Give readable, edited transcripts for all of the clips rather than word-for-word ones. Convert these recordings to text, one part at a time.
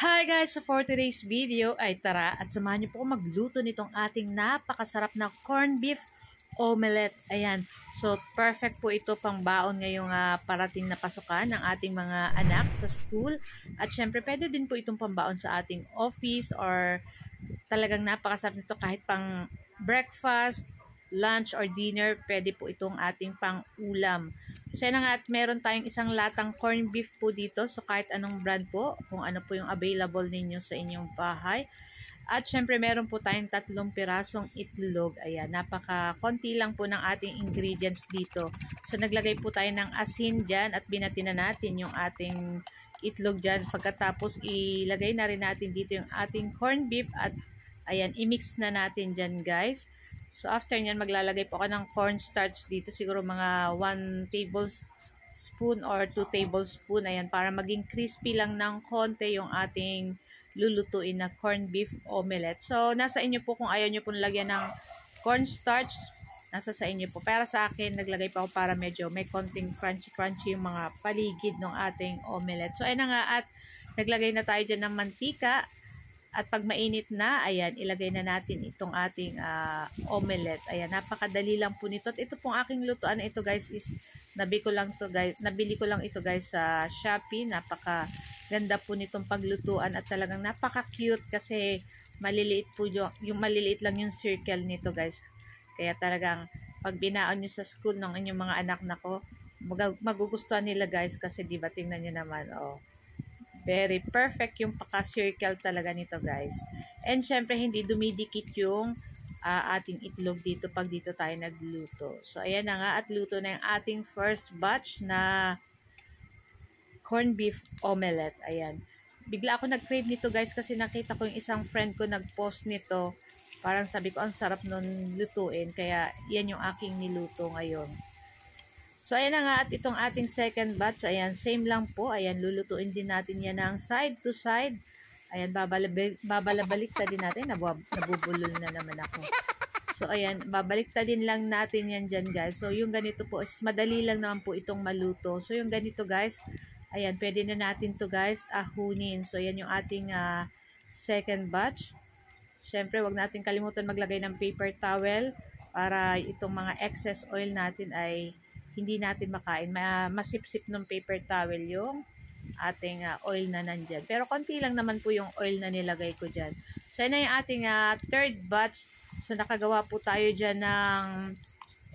Hi guys! So for today's video ay tara at samahan niyo po magluto nitong ating napakasarap na corned beef omelette. Ayan. So perfect po ito pang baon ngayong parating na pasukan ng ating mga anak sa school. At syempre pwede din po itong pambaon sa ating office or talagang napakasarap nito kahit pang breakfast, lunch or dinner, pwede po itong ating pang-ulam. So yan nga, at meron tayong isang latang corned beef po dito. So kahit anong brand po, kung ano po yung available ninyo sa inyong bahay. At syempre meron po tayong 3 pirasong itlog. Ayan, napaka-konti lang po ng ating ingredients dito. So naglagay po tayo ng asin dyan at binati na natin yung ating itlog dyan. Pagkatapos ilagay na rin natin dito yung ating corned beef at ayan, i-mix na natin dyan guys. So, after nyan, maglalagay po ako ng cornstarch dito. Siguro mga 1 tablespoon or 2 tablespoon. Ayan, para maging crispy lang ng konti yung ating lulutuin na corned beef omelette. So, nasa inyo po kung ayaw nyo po lagyan ng cornstarch. Nasa sa inyo po. Pero sa akin, naglagay pa ako para medyo may konting crunchy-crunchy yung mga paligid ng ating omelette. So, ayun na nga at naglagay na tayo dyan ng mantika. At pag mainit na, ayan, ilagay na natin itong ating omelette. Ayan, napakadali lang po nito. At ito pong aking lutuan na ito guys is nabili ko lang ito guys sa Shopee. Napakaganda po nitong paglutuan at talagang napaka-cute kasi maliliit po yung maliliit lang yung circle nito guys. Kaya talagang pag binaon nyo sa school ng inyong mga anak nako, magugustuhan nila guys kasi diba tingnan nyo naman, oh. Very perfect yung paka-circle talaga nito guys. And syempre hindi dumidikit yung ating itlog dito pag dito tayo nagluto. So ayan na nga at luto na yung ating first batch na corned beef omelette. Ayan. Bigla ako nag-crave nito guys kasi nakita ko yung isang friend ko nag-post nito. Parang sabi ko ang sarap nun lutuin. Kaya yan yung aking niluto ngayon. So, ayan na nga at itong ating second batch. Ayan, same lang po. Ayan, lulutuin din natin yan ng side to side. Ayan, babalabaliktad din natin. Nabubulol na naman ako. So, ayan, babaliktad din lang natin yan dyan, guys. So, yung ganito po, is madali lang naman po itong maluto. So, yung ganito, guys, ayan, pwede na natin to guys, ahunin. So, ayan yung ating second batch. Siyempre, wag natin kalimutan maglagay ng paper towel para itong mga excess oil natin ay hindi natin makain. Masipsip ng paper towel yung ating oil na nandyan. Pero konti lang naman po yung oil na nilagay ko dyan. So, yun na yung ating third batch. So, nakagawa po tayo dyan ng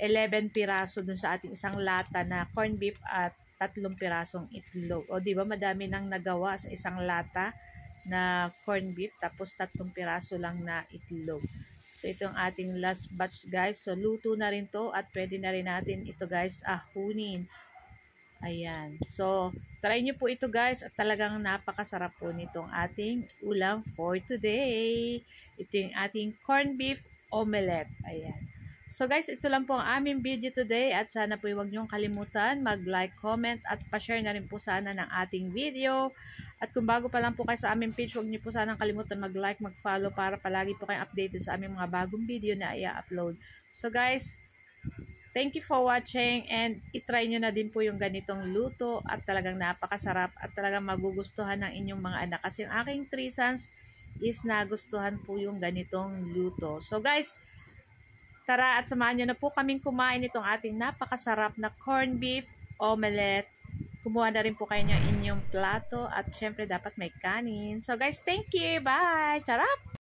11 piraso dun sa ating isang lata na corned beef at 3 pirasong itlog. O, diba madami nang nagawa sa isang lata na corned beef tapos 3 piraso lang na itlog. So, ito ang ating last batch guys. So, luto na rin to at pwede na rin natin ito guys ahunin. Ayan. So, try nyo po ito guys at talagang napakasarap po nitong ating ulam for today. Ito yung ating corned beef omelette. Ayan. So guys, ito lang po ang aming video today at sana po huwag niyong kalimutan mag-like, comment at pa-share na rin po sana ng ating video. At kung bago pa lang po kayo sa aming page, huwag niyo po sana kalimutan mag-like, mag-follow para palagi po kayong updated sa aming mga bagong video na i-upload. So guys, thank you for watching and itry nyo na din po yung ganitong luto at talagang napakasarap at talagang magugustuhan ng inyong mga anak. Kasi yung aking 3 sons is nagustuhan po yung ganitong luto. So guys, tara at samahan nyo na po kaming kumain itong ating napakasarap na corned beef omelette. Kumuha na rin po kayo ng inyong plato at syempre dapat may kanin. So guys, thank you. Bye! Charap!